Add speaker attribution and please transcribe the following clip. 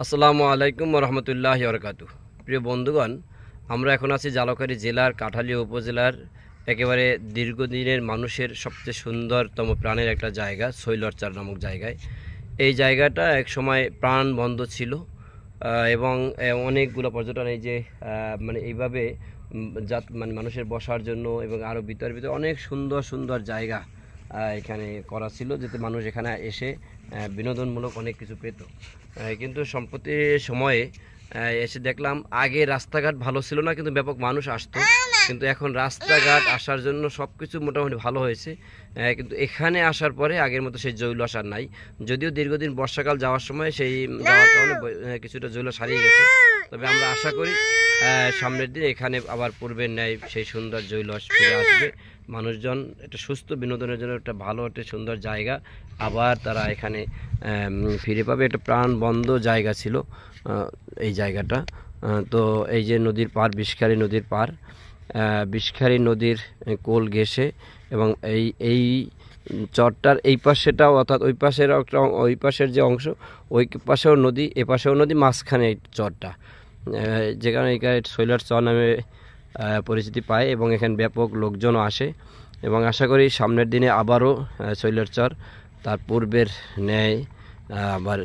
Speaker 1: আসসালামু আলাইকুম রহমতুল্লাহি বরকাতু। প্রিয় বন্ধুগণ, আমরা এখন আছি জালকাঠী জেলার কাঠালিয়া উপজেলার একেবারে দীর্ঘদিনের মানুষের সবচেয়ে সুন্দরতম প্রাণের একটা জায়গা শৈলরচার নামক জায়গায়। এই জায়গাটা এক সময় প্রাণ বন্ধ ছিল এবং অনেকগুলো পর্যটন এই যে মানে এইভাবে মানে মানুষের বসার জন্য এবং আরও ভিতরে ভিতরে অনেক সুন্দর সুন্দর জায়গা এখানে করা ছিল, যাতে মানুষ এখানে এসে বিনোদনমূলক অনেক কিছু পেত। কিন্তু সম্প্রতি সময়ে এসে দেখলাম আগে রাস্তাঘাট ভালো ছিল না, কিন্তু ব্যাপক মানুষ আসতো। কিন্তু এখন রাস্তাঘাট আসার জন্য সব কিছু মোটামুটি ভালো হয়েছে, কিন্তু এখানে আসার পরে আগের মতো সেই জৈলস আর নাই। যদিও দীর্ঘদিন বর্ষাকাল যাওয়ার সময় সেই যাওয়ার কারণে কিছুটা জৈলস হারিয়ে গেছে, তবে আমরা আশা করি সামনের দিন এখানে আবার পূর্বের ন্যায় সেই সুন্দর জৈলস ফিরে আসবে। মানুষজন একটা সুস্থ বিনোদনের জন্য একটা ভালো একটা সুন্দর জায়গা আবার তারা এখানে ফিরে পাবে। একটা প্রাণবন্ধ জায়গা ছিল এই জায়গাটা। তো এই যে নদীর পার, বিষখালী নদীর পার, বিষখালী নদীর কোল ঘেঁষে এবং এই চরটার এই পাশেটাও, অর্থাৎ ওই পাশের যে অংশ, ওই পাশেও নদী, এ পাশেও নদী, মাঝখানে এই চরটা, যেখানে এখানে শৈলার চর নামে পরিচিতি পায় এবং এখানে ব্যাপক লোকজনও আসে। এবং আশা করি সামনের দিনে আবারও শৈলার চর তার পূর্বের ন্যায় আবার